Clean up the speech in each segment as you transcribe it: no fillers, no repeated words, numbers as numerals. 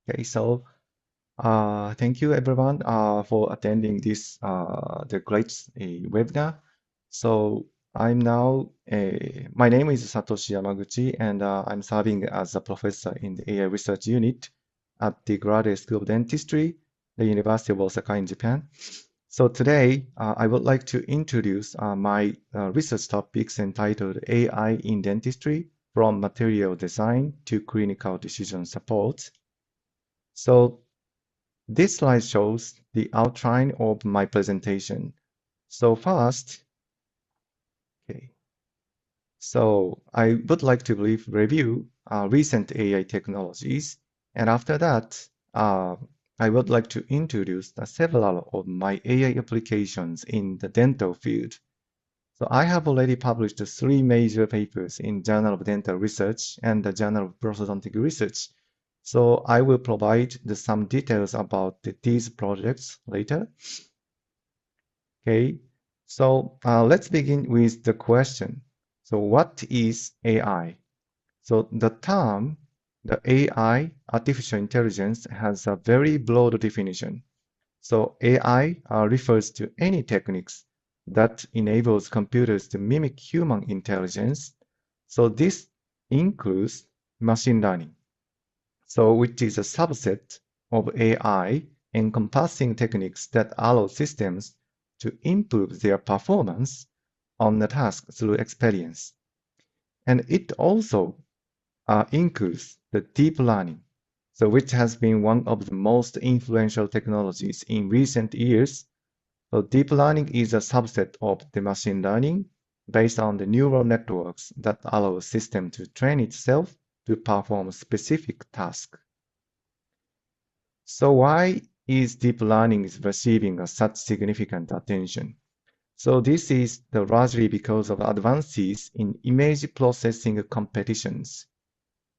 Okay, so thank you everyone for attending this the great webinar. So I'm now my name is Satoshi Yamaguchi, and I'm serving as a professor in the AI research unit at the Graduate School of Dentistry, the University of Osaka in Japan. So today I would like to introduce my research topics entitled AI in Dentistry from Material Design to Clinical Decision Support. So this slide shows the outline of my presentation. So first, okay, so I would like to briefly review recent AI technologies, and after that, I would like to introduce several of my AI applications in the dental field. So I have already published three major papers in Journal of Dental Research and the Journal of Prosthodontic Research. So I will provide some details about these projects later. Okay, so let's begin with the question. So what is AI? So the term, the AI, artificial intelligence, has a very broad definition. So AI refers to any techniques that enables computers to mimic human intelligence. So this includes machine learning, so which is a subset of AI encompassing techniques that allow systems to improve their performance on the task through experience. And it also includes the deep learning, so which has been one of the most influential technologies in recent years. So deep learning is a subset of the machine learning based on the neural networks that allow a system to train itself to perform specific tasks. So why is deep learning receiving such significant attention? So this is largely because of advances in image processing competitions.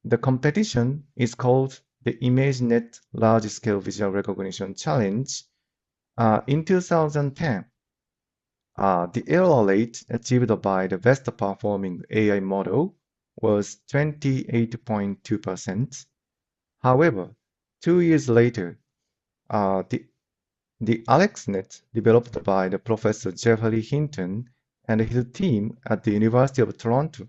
The competition is called the ImageNet Large-Scale Visual Recognition Challenge. In 2010, the error rate achieved by the best performing AI model was 28.2%. However, 2 years later, the AlexNet, developed by the Professor Jeffrey Hinton and his team at the University of Toronto,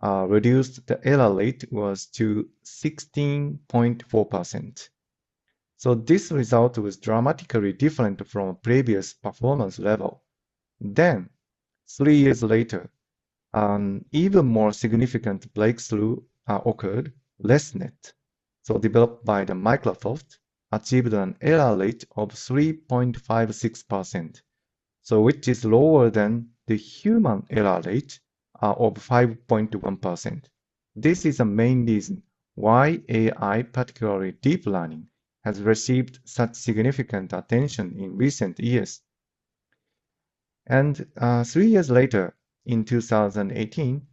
reduced the error rate was to 16.4%. So this result was dramatically different from a previous performance level. Then, 3 years later, an even more significant breakthrough occurred, LessNet, so developed by the Microsoft, achieved an error rate of 3.56%, so which is lower than the human error rate of 5.1%. This is the main reason why AI, particularly deep learning, has received such significant attention in recent years. And 3 years later, in 2018,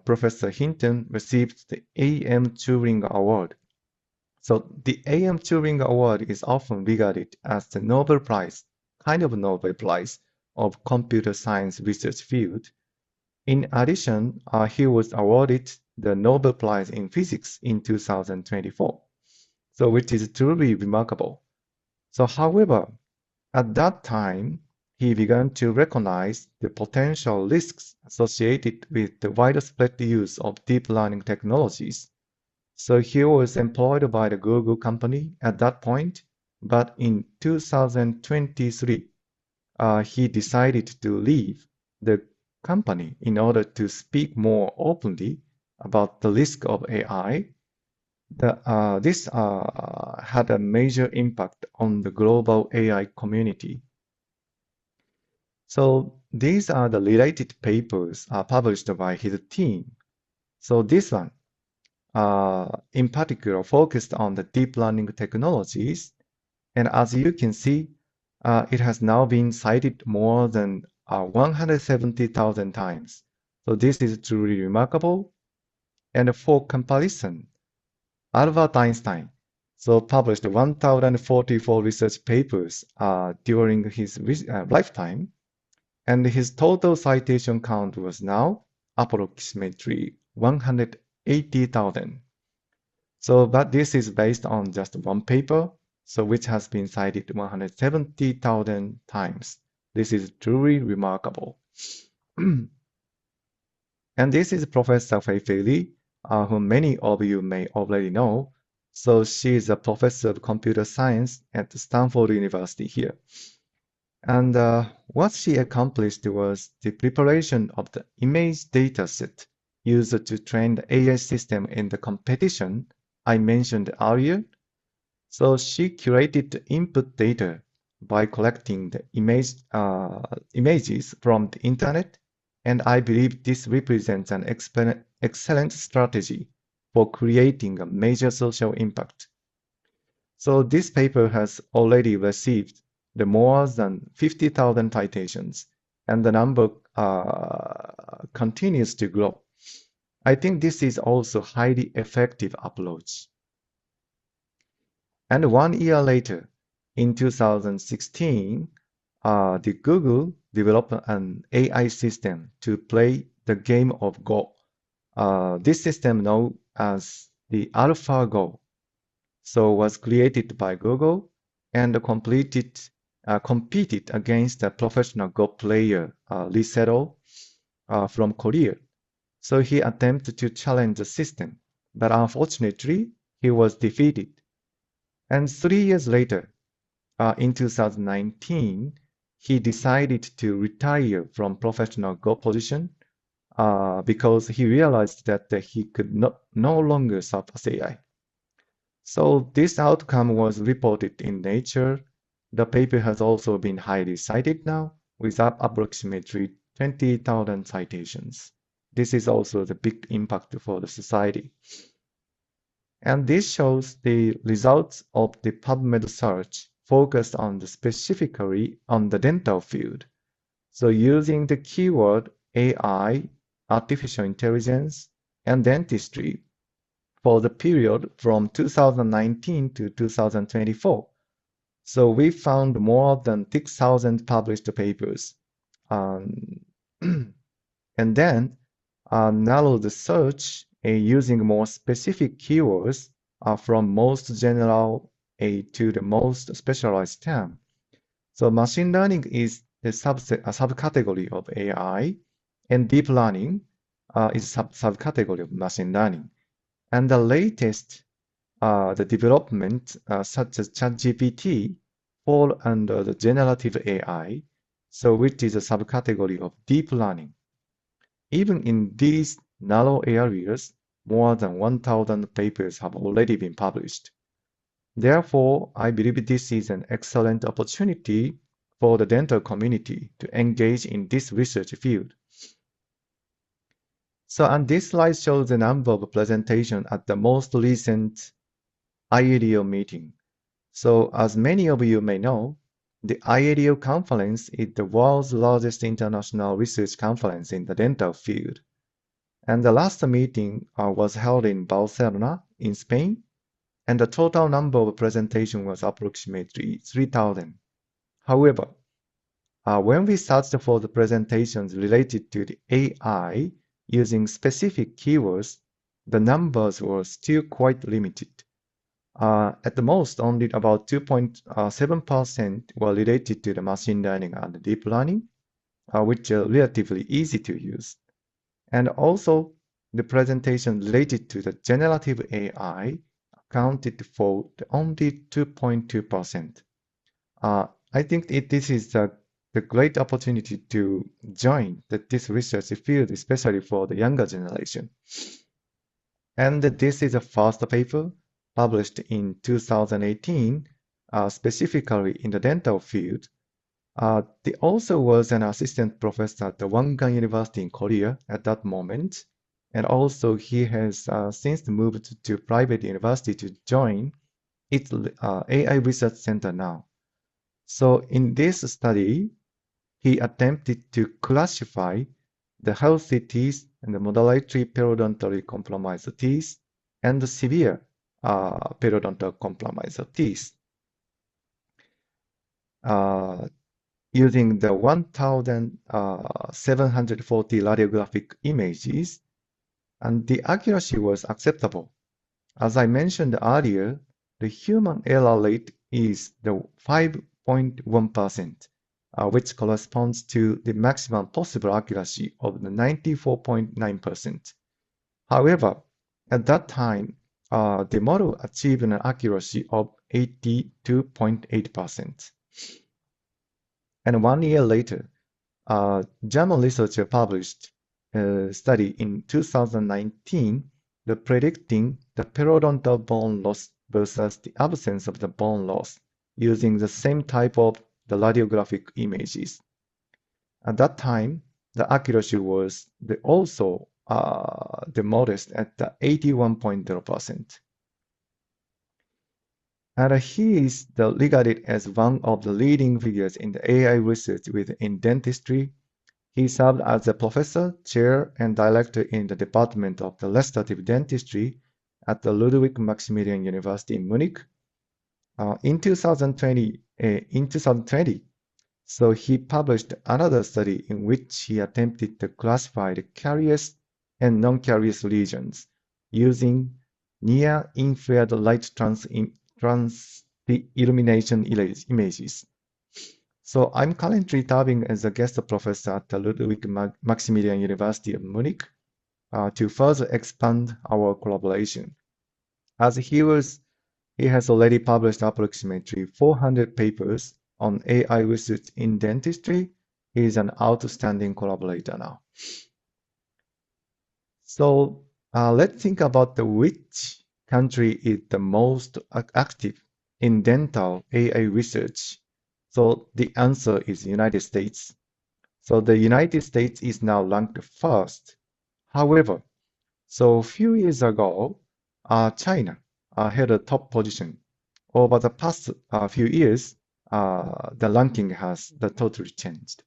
Professor Hinton received the A.M. Turing Award. So the A.M. Turing Award is often regarded as the Nobel Prize, kind of a Nobel Prize of computer science research field. In addition, he was awarded the Nobel Prize in Physics in 2024, so which is truly remarkable. So however, at that time, he began to recognize the potential risks associated with the widespread use of deep learning technologies. So he was employed by the Google company at that point, but in 2023, he decided to leave the company in order to speak more openly about the risk of AI. This had a major impact on the global AI community. So these are the related papers published by his team. So this one, in particular, focused on the deep learning technologies. And as you can see, it has now been cited more than 170,000 times. So this is truly remarkable. And for comparison, Albert Einstein published 1,044 research papers during his lifetime, and his total citation count was now approximately 180,000. So, but this is based on just one paper, so which has been cited 170,000 times. This is truly remarkable. And this is Professor Fei Fei Li, whom many of you may already know. So she is a professor of computer science at Stanford University here. And what she accomplished was the preparation of the image dataset used to train the AI system in the competition I mentioned earlier. So she curated the input data by collecting the images from the internet, and I believe this represents an excellent strategy for creating a major social impact. So this paper has already received the more than 50,000 citations, and the number continues to grow. I think this is also a highly effective approach. And 1 year later, in 2016, the Google developed an AI system to play the game of Go. This system known as the AlphaGo, so was created by Google and competed against a professional Go player, Lee Sedol, from Korea. So he attempted to challenge the system, but unfortunately, he was defeated. And 3 years later, in 2019, he decided to retire from professional Go position because he realized that he could no longer surpass AI. So this outcome was reported in Nature. The paper has also been highly cited now, with approximately 20,000 citations. This is also the big impact for the society. And this shows the results of the PubMed search focused on specifically on the dental field. So using the keyword AI, artificial intelligence, and dentistry for the period from 2019 to 2024. So we found more than 6,000 published papers. And then narrow the search using more specific keywords from most general to the most specialized term. So machine learning is a subcategory of AI, and deep learning is a subcategory of machine learning. And the latest the development such as ChatGPT fall under the generative AI, so which is a subcategory of deep learning. Even in these narrow areas, more than 1,000 papers have already been published. Therefore, I believe this is an excellent opportunity for the dental community to engage in this research field. So, and this slide shows the number of presentations at the most recent IADO meeting. So, as many of you may know, the IADO conference is the world's largest international research conference in the dental field. And the last meeting was held in Barcelona, in Spain, and the total number of presentations was approximately 3,000. However, when we searched for the presentations related to the AI using specific keywords, the numbers were still quite limited. At the most, only about 2.7% were related to the machine learning and deep learning, which are relatively easy to use. And also, the presentation related to the generative AI accounted for only 2.2%. I think this is the great opportunity to join this research field, especially for the younger generation. And this is a first paper published in 2018, specifically in the dental field. He also was an assistant professor at the Wangan University in Korea at that moment. And also he has since moved to private university to join its AI research center now. So in this study, he attempted to classify the healthy teeth and the moderately periodontally compromised teeth and the severe periodontal compromised teeth using the 1,740 radiographic images, and the accuracy was acceptable. As I mentioned earlier, the human error rate is the 5.1%, which corresponds to the maximum possible accuracy of the 94.9%. However, at that time, the model achieved an accuracy of 82.8%. And 1 year later, German researcher published a study in 2019 predicting the periodontal bone loss versus the absence of the bone loss using the same type of the radiographic images. At that time, the accuracy was also the modest at the 81.0%. And he is regarded as one of the leading figures in the AI research within dentistry. He served as a professor, chair, and director in the Department of the Restorative Dentistry at the Ludwig Maximilian University in Munich. In 2020, so he published another study in which he attempted to classify the carious and non-carious lesions using near-infrared light illumination images. So I'm currently serving as a guest professor at the Ludwig Maximilian University of Munich to further expand our collaboration. As he has already published approximately 400 papers on AI research in dentistry. He is an outstanding collaborator now. So let's think about which country is the most active in dental AI research. So the answer is United States. So the United States is now ranked first. However, so a few years ago, China had a top position. Over the past few years, the ranking has totally changed.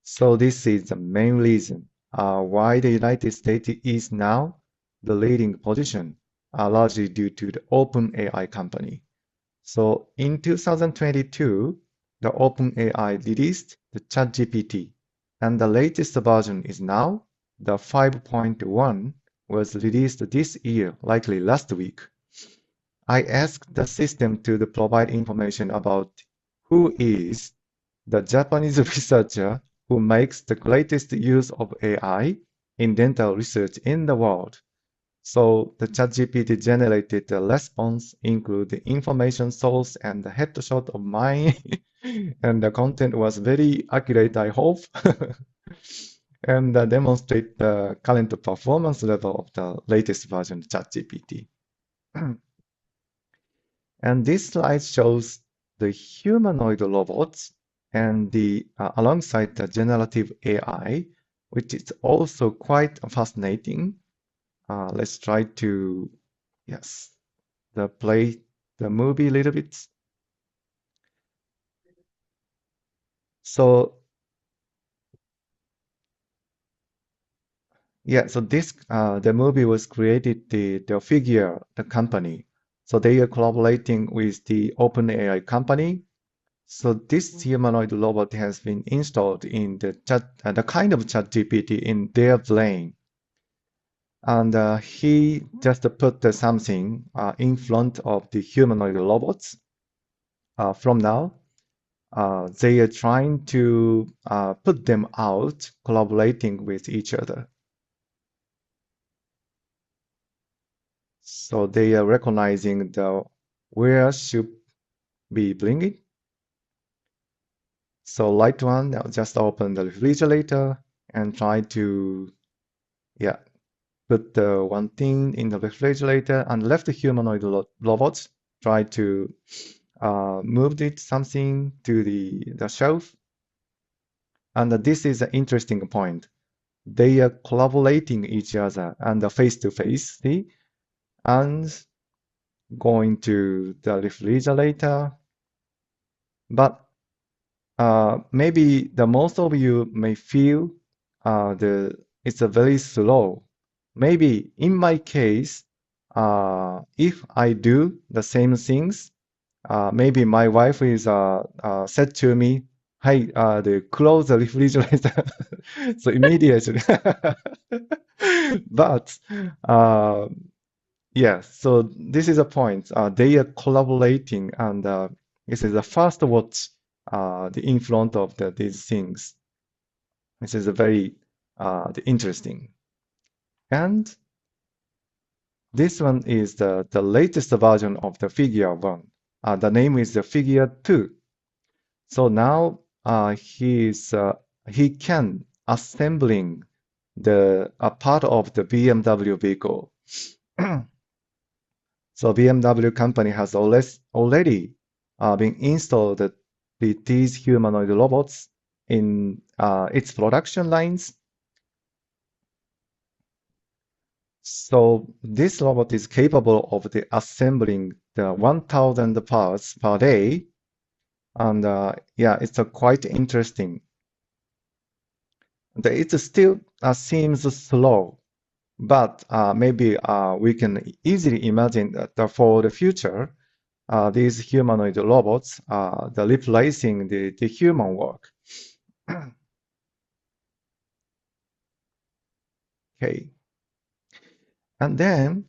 So this is the main reason why the United States is now the leading position, largely due to the OpenAI company. So in 2022, the OpenAI released the ChatGPT, and the latest version is now the 5.1 was released this year, likely last week. I asked the system to provide information about who is the Japanese researcher who makes the greatest use of AI in dental research in the world. So the ChatGPT generated the response include the information source and the headshot of mine, and the content was very accurate, I hope, and demonstrate the current performance level of the latest version of ChatGPT. And this slide shows the humanoid robots and alongside the generative AI, which is also quite fascinating. Let's try to, yes, play the movie a little bit. So, yeah, so this, the movie was created, the Figure, the company. So they are collaborating with the OpenAI company. So this humanoid robot has been installed in the kind of ChatGPT in their brain. And he just put something in front of the humanoid robots. From now, they are trying to put them out, collaborating with each other. So they are recognizing where should be bringing. So light one, I'll just open the refrigerator and try to, yeah, put the one thing in the refrigerator, and left the humanoid robots try to move something to the shelf. And this is an interesting point. They are collaborating each other and face to face, see, and going to the refrigerator. But maybe most of you may feel it's a very slow. Maybe in my case, if I do the same things, maybe my wife is said to me, "Hey, close the refrigerator." So immediately, But yeah, so this is a point. They are collaborating, and this is the first watch in front of these things. This is a very interesting. And this one is the latest version of the figure one. The name is the figure two. So now he can assembling the a part of the BMW vehicle. So BMW company has already been installed these humanoid robots in its production lines. So this robot is capable of assembling the 1,000 parts per day, and yeah, it's quite interesting. It still seems slow, but maybe we can easily imagine that for the future, these humanoid robots are replacing the human work. Okay, and then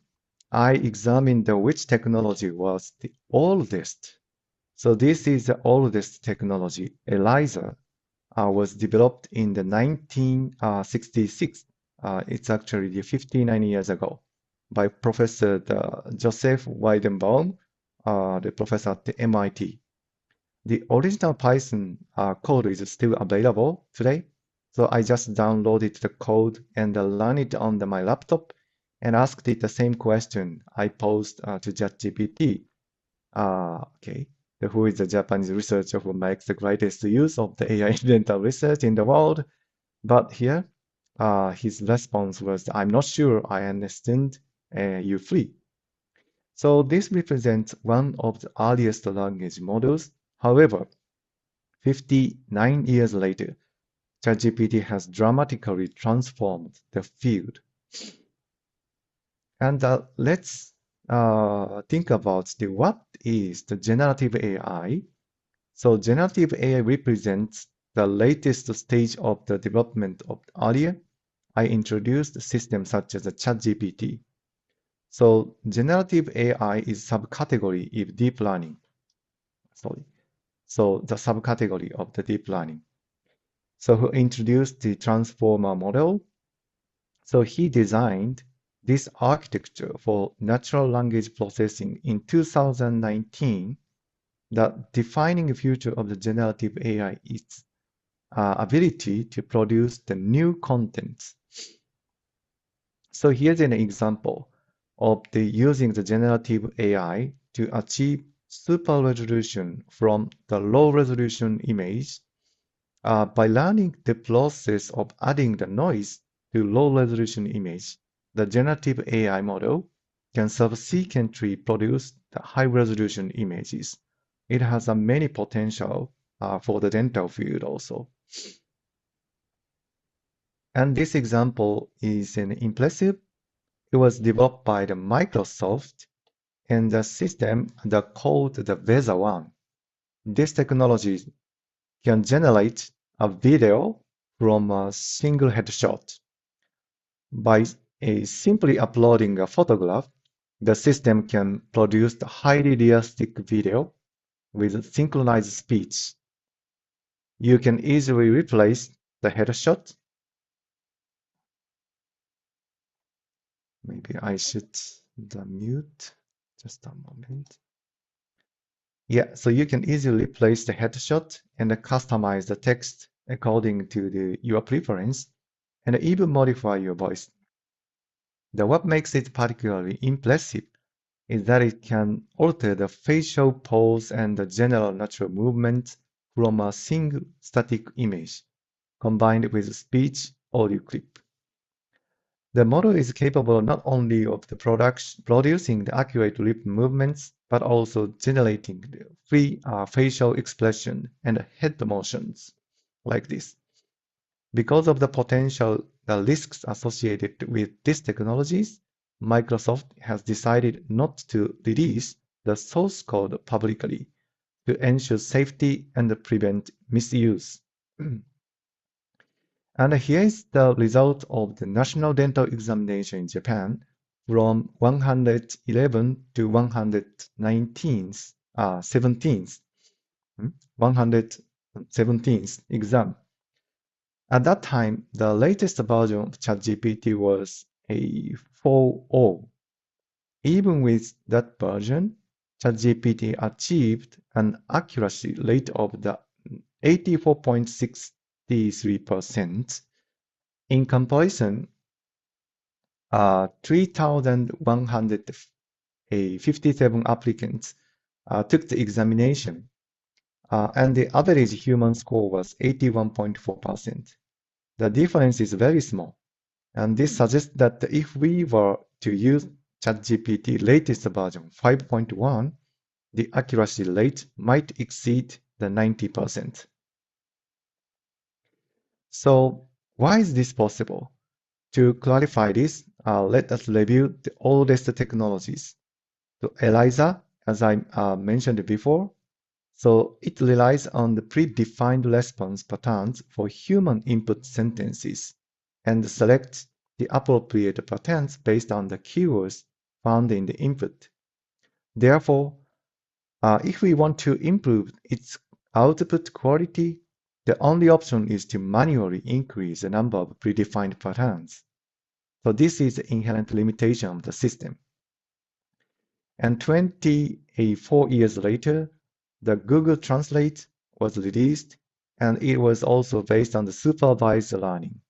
I examined which technology was the oldest. So this is the oldest technology. ELIZA was developed in the 1966. It's actually 59 years ago by Professor Joseph Weidenbaum, the professor at the MIT. The original Python code is still available today. So I just downloaded the code and ran it on my laptop and asked it the same question I posed to ChatGPT. Okay, who is the Japanese researcher who makes the greatest use of the AI in dental research in the world? But here, his response was, I'm not sure I understand you fully. So this represents one of the earliest language models. However, 59 years later, ChatGPT has dramatically transformed the field. And let's think about what is the generative AI. So generative AI represents the latest stage of the development of earlier. I introduced systems such as the ChatGPT. So generative AI is subcategory of deep learning. Sorry. So the subcategory of the deep learning. So who introduced the transformer model? So he designed this architecture for natural language processing in 2019. The defining feature of the generative AI is ability to produce the new contents. So here's an example of using the generative AI to achieve super resolution from the low resolution image. By learning the process of adding the noise to low-resolution image, the generative AI model can subsequently produce the high-resolution images. It has a many potential for the dental field also. And this example is impressive. It was developed by the Microsoft and the system called the VESA 1. This technology can generate a video from a single headshot. By simply uploading a photograph, the system can produce a highly realistic video with synchronized speech. You can easily replace the headshot. Maybe I should mute. Just a moment. Yeah, so you can easily replace the headshot and customize the text according to your preference and even modify your voice. What makes it particularly impressive is that it can alter the facial pose and the general natural movement from a single static image combined with speech audio clip. The model is capable not only of producing the accurate lip movements, but also generating the free facial expression and head motions like this. Because of the potential risks associated with these technologies, Microsoft has decided not to release the source code publicly to ensure safety and prevent misuse. And here is the result of the National Dental Examination in Japan from 111 to 119th, 17th, 117th exam. At that time, the latest version of ChatGPT was a 4.0. Even with that version, ChatGPT achieved an accuracy rate of the 84.63%. In comparison, 3,157 applicants took the examination, and the average human score was 81.4%. The difference is very small, and this suggests that if we were to use ChatGPT latest version 5.1, the accuracy rate might exceed the 90%. So why is this possible? To clarify this, let us review the oldest technologies. So ELIZA, as I mentioned before, so it relies on the predefined response patterns for human input sentences and selects the appropriate patterns based on the keywords found in the input. Therefore, if we want to improve its output quality, the only option is to manually increase the number of predefined patterns. So this is the inherent limitation of the system. And 24 years later, the Google Translate was released, and it was also based on the supervised learning.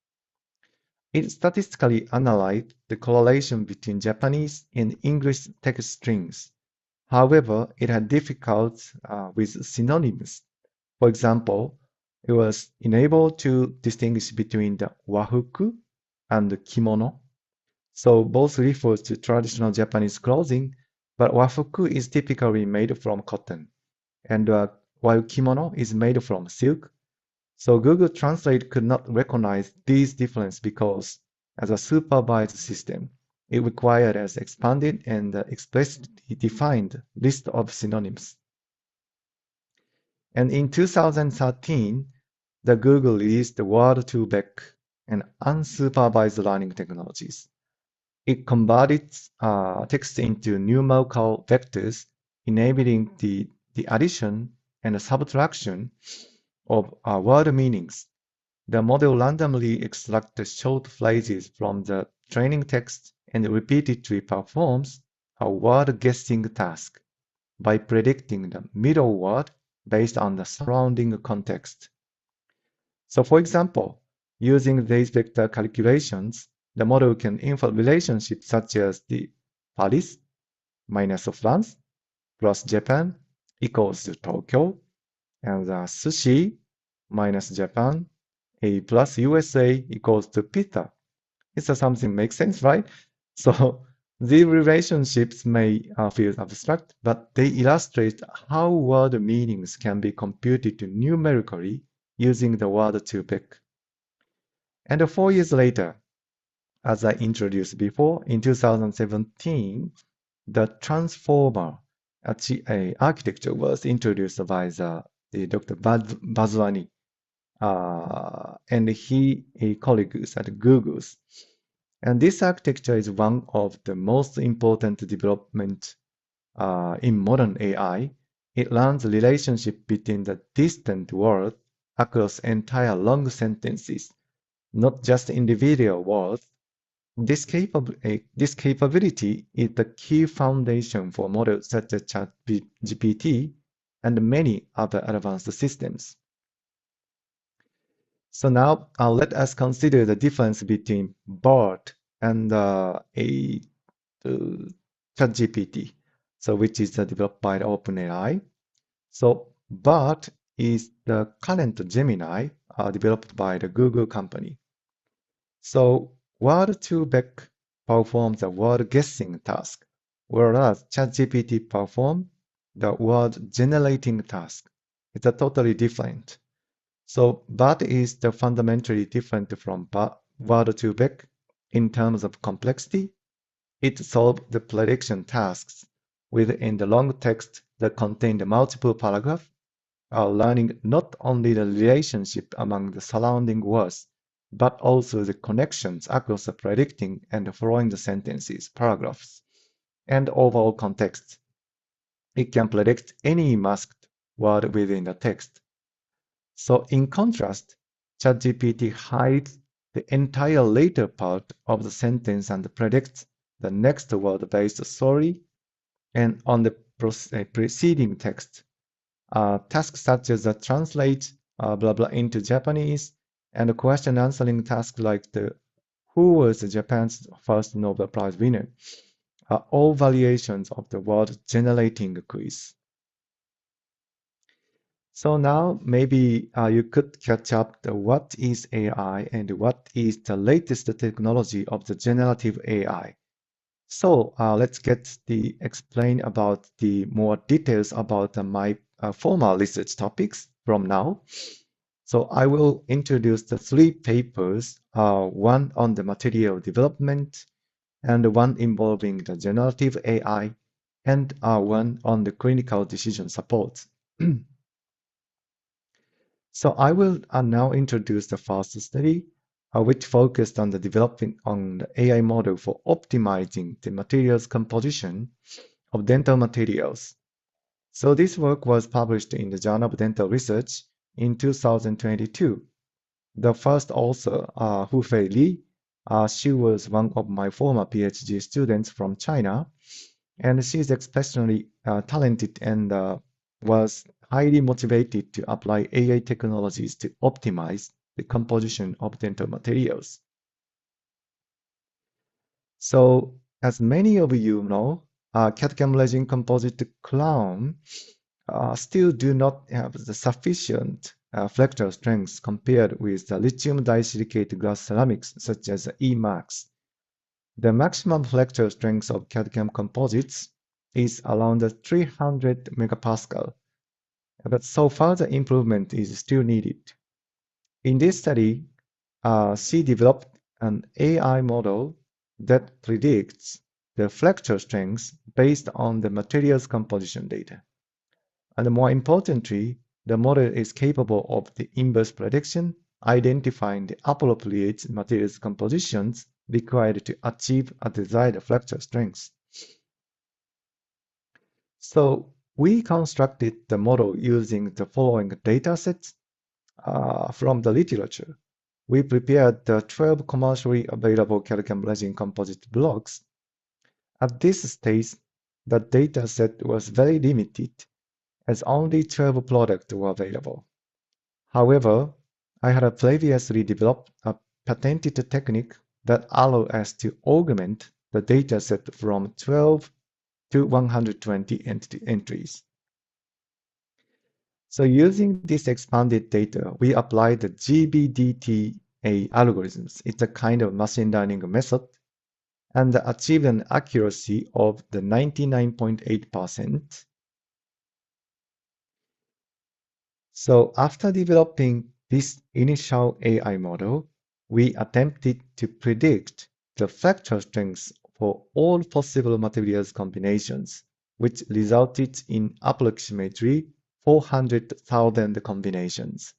It statistically analyzed the correlation between Japanese and English text strings. However, it had difficulties with synonyms. For example, it was unable to distinguish between the wafuku and the kimono. So both refers to traditional Japanese clothing, but wafuku is typically made from cotton, and while kimono is made from silk. So Google Translate could not recognize these differences because, as a supervised system, it required an expanded and explicitly defined list of synonyms. And in 2013, the Google released the Word2Vec and unsupervised learning technologies. It converted text into numerical vectors, enabling the addition and subtraction of word meanings. The model randomly extracts short phrases from the training text and repeatedly performs a word guessing task by predicting the middle word based on the surrounding context. So for example, using these vector calculations, the model can infer relationships such as the Paris minus France plus Japan equals to Tokyo, and the sushi minus Japan plus USA equals to pizza. It's something makes sense, right? So these relationships may feel abstract, but they illustrate how word meanings can be computed numerically using the Word2Vec. And 4 years later, as I introduced before, in 2017, the transformer architecture was introduced by the Dr. Bazwani and colleagues at Google. And this architecture is one of the most important developments in modern AI. It learns the relationship between the distant words across entire long sentences, not just individual words. This capability is the key foundation for models such as ChatGPT and many other advanced systems. So now let us consider the difference between BART and ChatGPT, so which is developed by OpenAI. So BART is the current Gemini developed by the Google company. So Word2Vec performs the word guessing task, whereas ChatGPT performs the word generating task. It's totally different. So BART is fundamentally different from Word2Vec in terms of complexity. It solves the prediction tasks within the long text that contain the multiple paragraphs, learning not only the relationship among the surrounding words, but also the connections across the predicting and following the sentences, paragraphs, and overall context. It can predict any masked word within the text. So in contrast, ChatGPT hides the entire later part of the sentence and predicts the next word-based story and on the preceding text. Tasks such as translate blah blah into Japanese and question answering tasks like the who was Japan's first Nobel Prize winner are all variations of the word generating quiz. So now maybe you could catch up the what is AI and what is the latest technology of the generative AI. So let's get the explain about the more details about my former research topics from now. So I will introduce the three papers, one on the material development, and one involving the generative AI, and one on the clinical decision support. So I will now introduce the first study, which focused on the developing on the AI model for optimizing the materials composition of dental materials. So this work was published in the Journal of Dental Research in 2022. The first author, Hufei Li, she was one of my former PhD students from China, and she's exceptionally talented and was highly motivated to apply AI technologies to optimize the composition of dental materials. So, as many of you know, CAD/CAM resin composite crown still do not have the sufficient flexure strength compared with the lithium disilicate glass ceramics such as EMAX. The maximum flexure strength of CAD/CAM composites is around 300 megapascal, but so further improvement is still needed. In this study, she developed an AI model that predicts the flexure strength based on the materials composition data. And more importantly, the model is capable of the inverse prediction, identifying the appropriate materials compositions required to achieve a desired flexure strength. So we constructed the model using the following data sets from the literature. We prepared the 12 commercially available CAD/CAM resin composite blocks. At this stage, the data set was very limited, as only 12 products were available. However, I had previously developed a patented technique that allowed us to augment the data set from 12 to 120 entries. So using this expanded data, we applied the GBDTA algorithms. It's a kind of machine learning method and achieved an accuracy of the 99.8%. So after developing this initial AI model, we attempted to predict the flexure strength for all possible materials combinations, which resulted in approximately 400,000 combinations.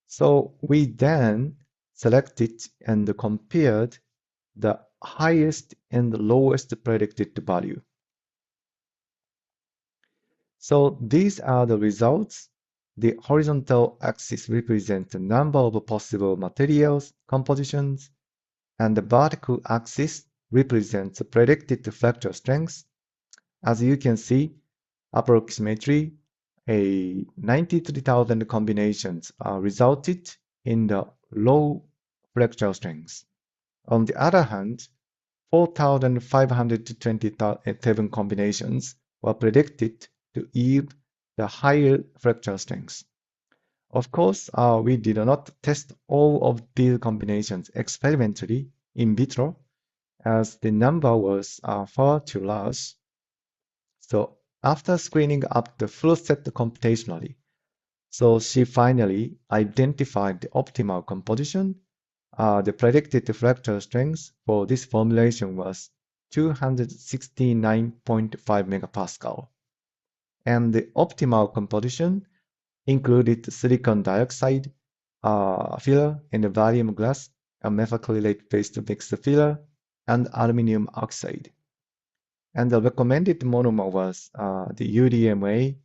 So we then selected and compared the highest and lowest predicted value. So these are the results. The horizontal axis represents the number of possible materials compositions, and the vertical axis represents the predicted flexure strength. As you can see, approximately 93,000 combinations resulted in the low flexure strength. On the other hand, 4,527 combinations were predicted to yield the higher flexure strength. Of course, we did not test all of these combinations experimentally in vitro, as the number was far too large. So after screening up the full set computationally, so she finally identified the optimal composition. The predicted flexure strength for this formulation was 269.5 megapascal. And the optimal composition included silicon dioxide, filler in the barium glass, a methacrylate-based mixed filler, and aluminum oxide. And the recommended monomer was the UDMA,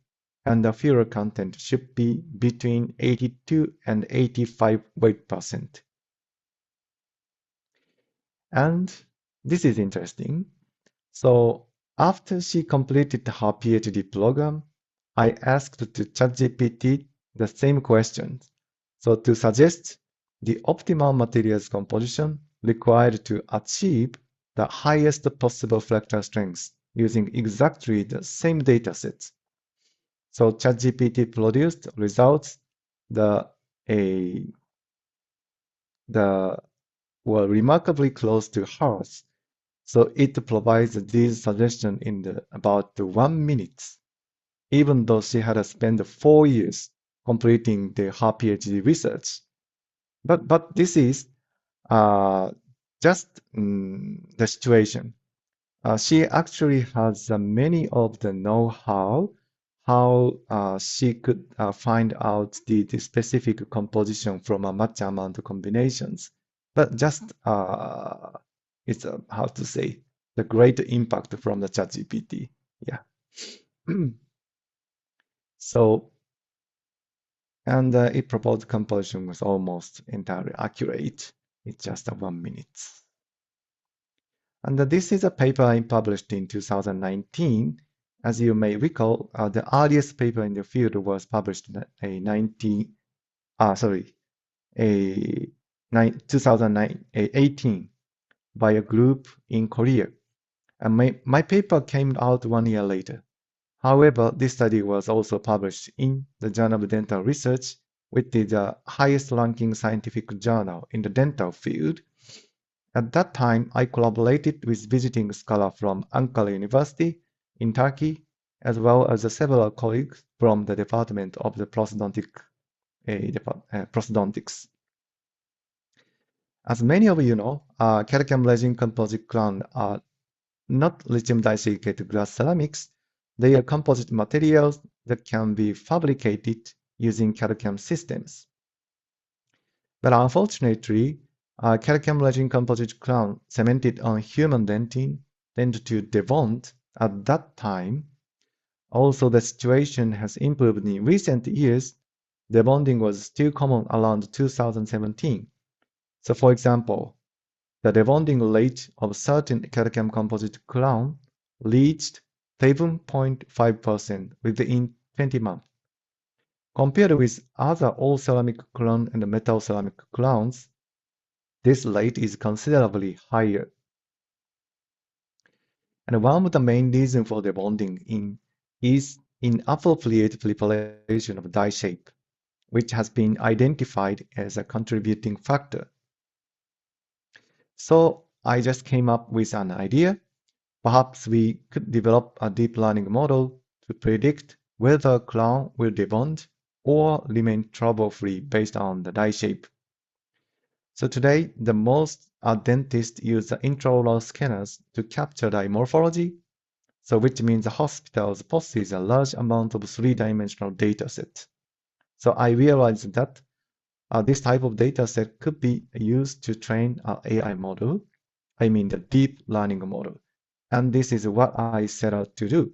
and the filler content should be between 82 and 85 weight%. And this is interesting. So after she completed her PhD program, I asked to ChatGPT the same questions. So to suggest the optimal materials composition required to achieve the highest possible fractal strength using exactly the same data sets. So ChatGPT produced results that were remarkably close to hers. So it provides these suggestions in about 1 minute, even though she had spent 4 years completing her PhD research. But this is just the situation. She actually has many of the know-how, how she could find out the specific composition from a match amount combinations. But just it's how to say the great impact from the ChatGPT. Yeah. So and it proposed composition was almost entirely accurate. It's just 1 minute. And this is a paper I published in 2019. As you may recall, the earliest paper in the field was published in a 2018 by a group in Korea. And my paper came out 1 year later. However, this study was also published in the Journal of Dental Research, which is the highest ranking scientific journal in the dental field. At that time, I collaborated with visiting scholars from Ankara University in Turkey, as well as several colleagues from the Department of the Prosthodontics. As many of you know, calcium resin composite crowns are not lithium disilicated glass ceramics. They are composite materials that can be fabricated using calcium systems. But unfortunately, calcium resin composite crown cemented on human dentin tend to debond at that time. Also, the situation has improved in recent years. Debonding was still common around 2017. So for example, the debonding rate of certain calcium composite crown reached 7.5% within 20 months. Compared with other all-ceramic crown and metal ceramic crowns, this rate is considerably higher. And one of the main reasons for debonding is inappropriate preparation of die shape, which has been identified as a contributing factor. So I just came up with an idea. Perhaps we could develop a deep learning model to predict whether a crown will debond or remain trouble-free based on the die shape. So today, the most dentists use the intraoral scanners to capture die morphology, so which means the hospitals possess a large amount of three-dimensional data set. So I realized that this type of data set could be used to train an AI model, I mean the deep learning model. And this is what I set out to do.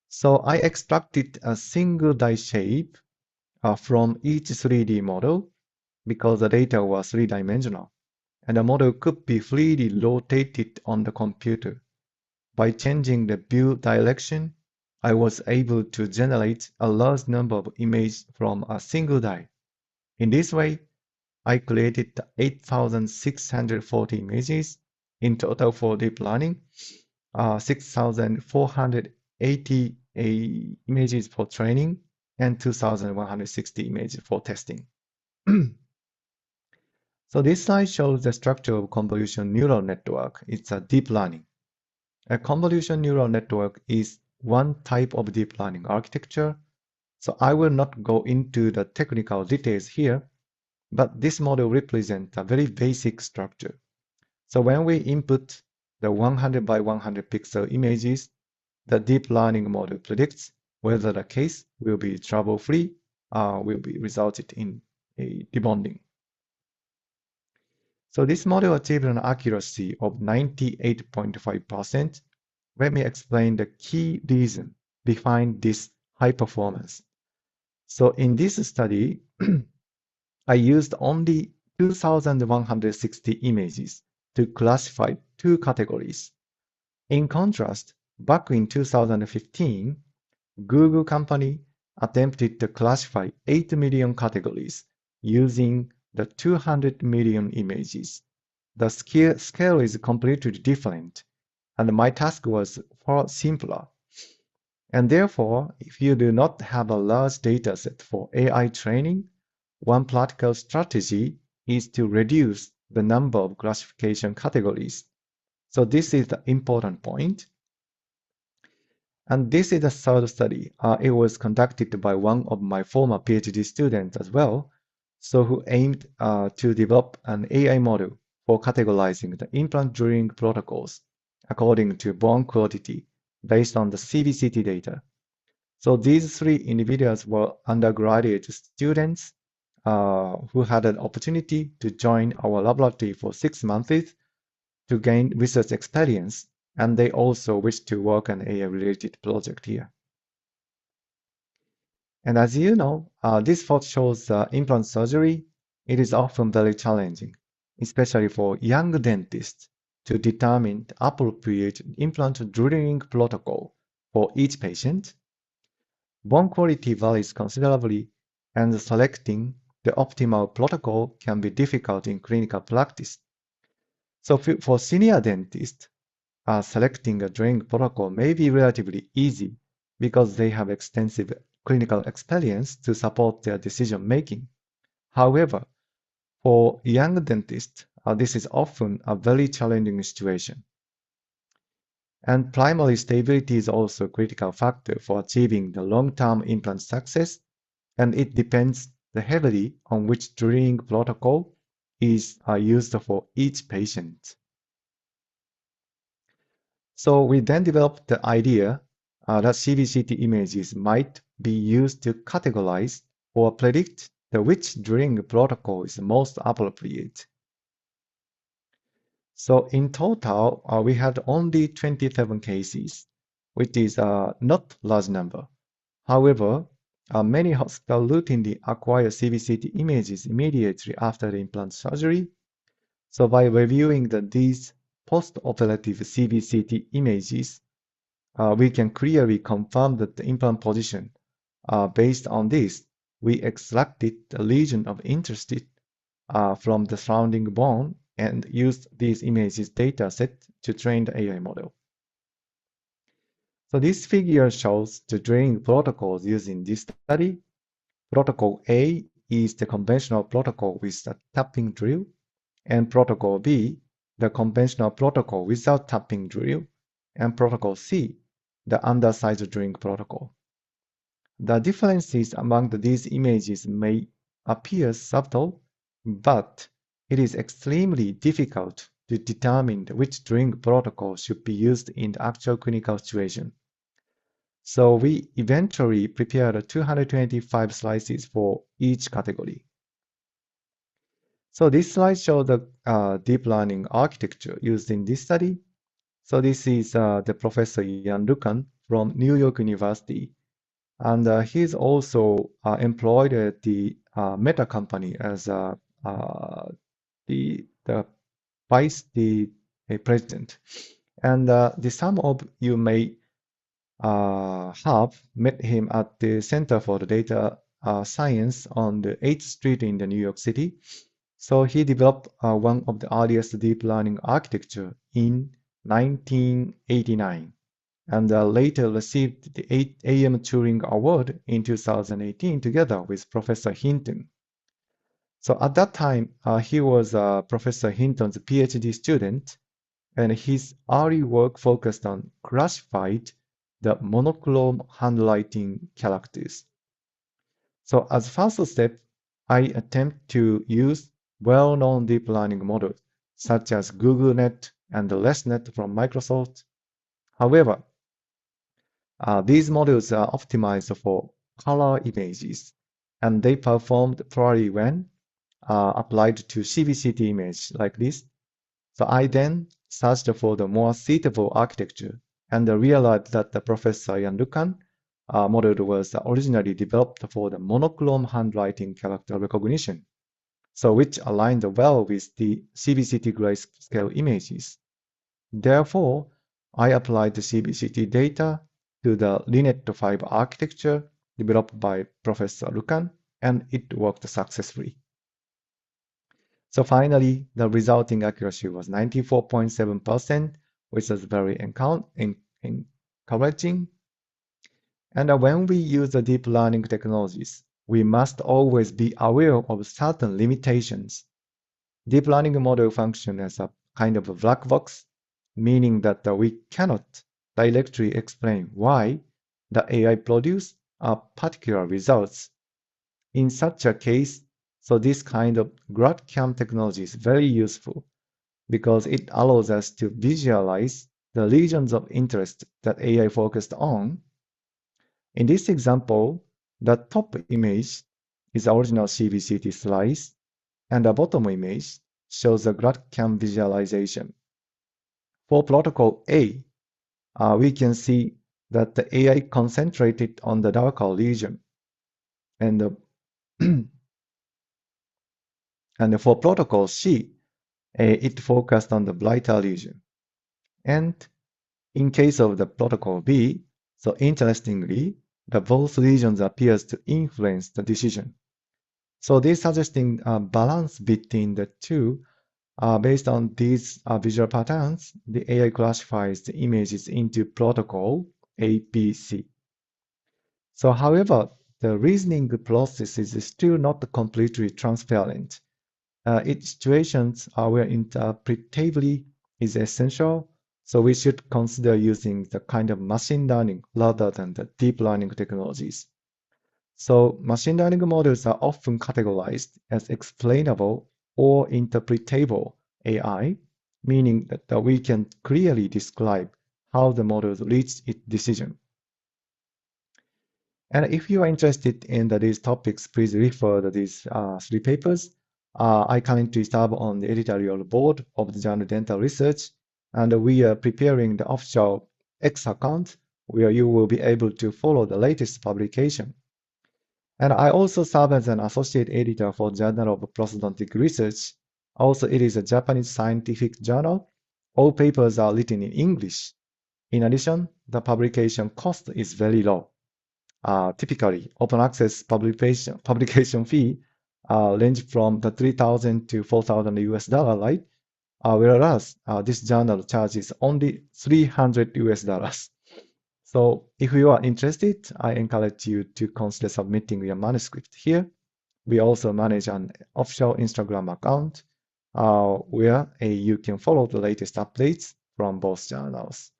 So I extracted a single die shape from each 3D model because the data was three-dimensional, and the model could be freely rotated on the computer. By changing the view direction, I was able to generate a large number of images from a single die. In this way, I created 8,640 images in total for deep learning, 6,480 images for training, and 2,160 images for testing. So this slide shows the structure of convolutional neural network. It's a deep learning. A convolutional neural network is one type of deep learning architecture. So I will not go into the technical details here, but this model represents a very basic structure. So when we input the 100 by 100 pixel images, the deep learning model predicts whether the case will be trouble-free will be resulted in a debonding. So this model achieved an accuracy of 98.5%. Let me explain the key reason behind this high performance. So in this study, I used only 2,160 images to classify two categories. In contrast, back in 2015, Google company attempted to classify 8 million categories using the 200 million images. The scale is completely different, and my task was far simpler. And therefore, if you do not have a large dataset for AI training, one practical strategy is to reduce the number of classification categories. So this is the important point. And this is the third study. It was conducted by one of my former PhD students as well, so who aimed to develop an AI model for categorizing the implant drilling protocols according to bone quality based on the CBCT data. So these three individuals were undergraduate students who had an opportunity to join our laboratory for 6 months to gain research experience, and they also wished to work on a related project here. And as you know, this photo shows implant surgery. It is often very challenging, especially for young dentists, to determine the appropriate implant drilling protocol for each patient. Bone quality varies considerably, and selecting the optimal protocol can be difficult in clinical practice. So for senior dentists, selecting a drilling protocol may be relatively easy because they have extensive clinical experience to support their decision making. However, for young dentists, this is often a very challenging situation. And primary stability is also a critical factor for achieving the long-term implant success, and it depends heavily on which drilling protocol is used for each patient. So we then developed the idea that CBCT images might be used to categorize or predict which drilling protocol is most appropriate. So in total, we had only 27 cases, which is not large number. However, many hospitals routinely acquire CBCT images immediately after the implant surgery. So by reviewing these post-operative CBCT images, we can clearly confirm that the implant position. Based on this, we extracted the region of interest from the surrounding bone and used these images dataset to train the AI model. So this figure shows the drilling protocols used in this study. Protocol A is the conventional protocol with the tapping drill, and Protocol B, the conventional protocol without tapping drill, and Protocol C, the undersized drilling protocol. The differences among these images may appear subtle, but it is extremely difficult to determine which drilling protocol should be used in the actual clinical situation. So we eventually prepared 225 slices for each category. So this slide shows the deep learning architecture used in this study. So this is the Professor Jan Lucan from New York University. And he's also employed at the Meta company as the vice president. And some of you may have met him at the Center for the Data Science on the 8th Street in the New York City. So he developed one of the earliest deep learning architecture in 1989, and later received the AM Turing Award in 2018 together with Professor Hinton. So at that time, he was Professor Hinton's PhD student, and his early work focused on classified the monochrome handwriting characters. So as first step, I attempt to use well-known deep learning models such as GoogleNet and the ResNet from Microsoft. However, these models are optimized for color images, and they performed poorly when applied to CBCT image like this. So I then searched for the more suitable architecture and realized that the Professor Yandukan model was originally developed for the monochrome handwriting character recognition, so which aligned well with the CBCT grayscale images. Therefore, I applied the CBCT data to the Linet 5 architecture developed by Professor Lucan, and it worked successfully. So finally, the resulting accuracy was 94.7%, which is very encouraging. And when we use the deep learning technologies, we must always be aware of certain limitations. Deep learning model function as a kind of a black box, meaning that we cannot directly explain why the AI produce a particular results. In such a case, so this kind of GradCam technology is very useful because it allows us to visualize the regions of interest that AI focused on. In this example, the top image is the original CBCT slice, and the bottom image shows the GradCam visualization. For protocol A, we can see that the AI concentrated on the darker region, and and for protocol C, it focused on the brighter region. And in case of the protocol B, so interestingly, the both regions appears to influence the decision. So this suggesting a balance between the two. Based on these visual patterns, the AI classifies the images into protocol A, B, C. So however, the reasoning process is still not completely transparent. Its situations where interpretability is essential, so we should consider using the kind of machine learning rather than the deep learning technologies. So machine learning models are often categorized as explainable or interpretable AI, meaning that we can clearly describe how the model reached its decision. And if you are interested in these topics, please refer to these three papers. I currently serve on the editorial board of the journal Dental Research, and we are preparing the official X account where you will be able to follow the latest publication. And I also serve as an associate editor for Journal of Prosthodontic Research. Also, it is a Japanese scientific journal. All papers are written in English. In addition, the publication cost is very low. Typically, open access publication fee range from the 3,000 to 4,000 US dollar, right? Whereas this journal charges only 300 US dollars. So if you are interested, I encourage you to consider submitting your manuscript here. We also manage an official Instagram account where you can follow the latest updates from both journals.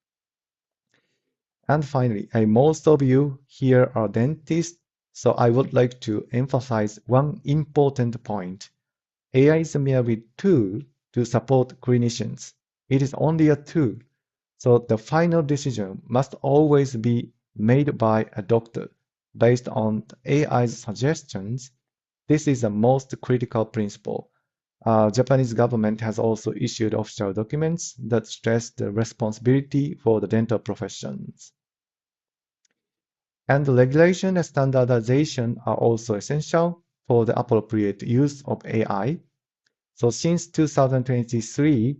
And finally, most of you here are dentists, so I would like to emphasize one important point. AI is merely a tool to support clinicians. It is only a tool. So the final decision must always be made by a doctor based on AI's suggestions. This is the most critical principle. Japanese government has also issued official documents that stress the responsibility for the dental professions. And the regulation and standardization are also essential for the appropriate use of AI. So since 2023,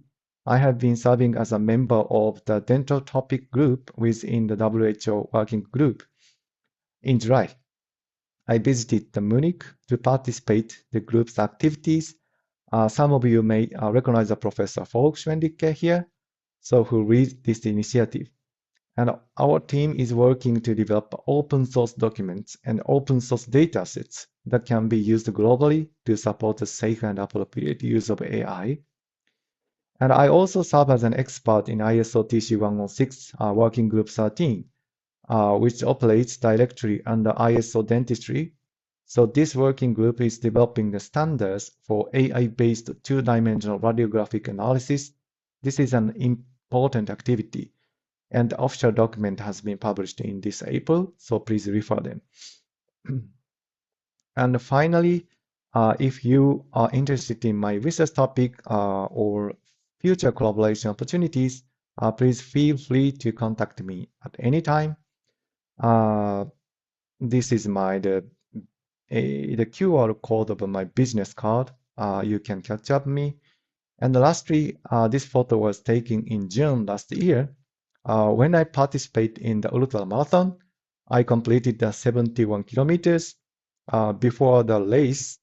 I have been serving as a member of the dental topic group within the WHO working group. In July, I visited Munich to participate in the group's activities. Some of you may recognize the Professor Volkswendige here, so who leads this initiative. And our team is working to develop open source documents and open source datasets that can be used globally to support the safe and appropriate use of AI. And I also serve as an expert in ISO TC 106 Working Group 13, which operates directly under ISO Dentistry. So this working group is developing the standards for AI-based two-dimensional radiographic analysis. This is an important activity, and the official document has been published in this April, so please refer them. And finally, if you are interested in my research topic or future collaboration opportunities, please feel free to contact me at any time. Uh, this is the QR code of my business card. You can catch up me. And lastly, this photo was taken in June last year. When I participated in the ultra marathon, I completed the 71 kilometers. Before the race,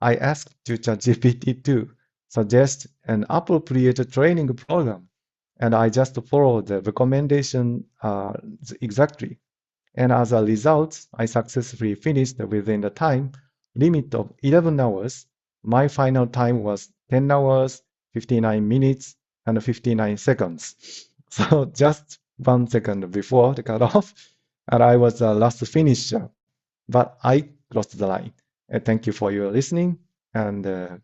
I asked to ChatGPT to suggest an appropriate training program, and I just followed the recommendation exactly. And as a result, I successfully finished within the time limit of 11 hours. My final time was 10 hours, 59 minutes, and 59 seconds. So just 1 second before the cutoff, and I was the last finisher, but I crossed the line. And thank you for your listening, and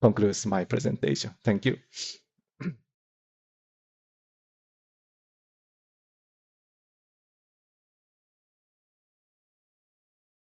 concludes my presentation. Thank you.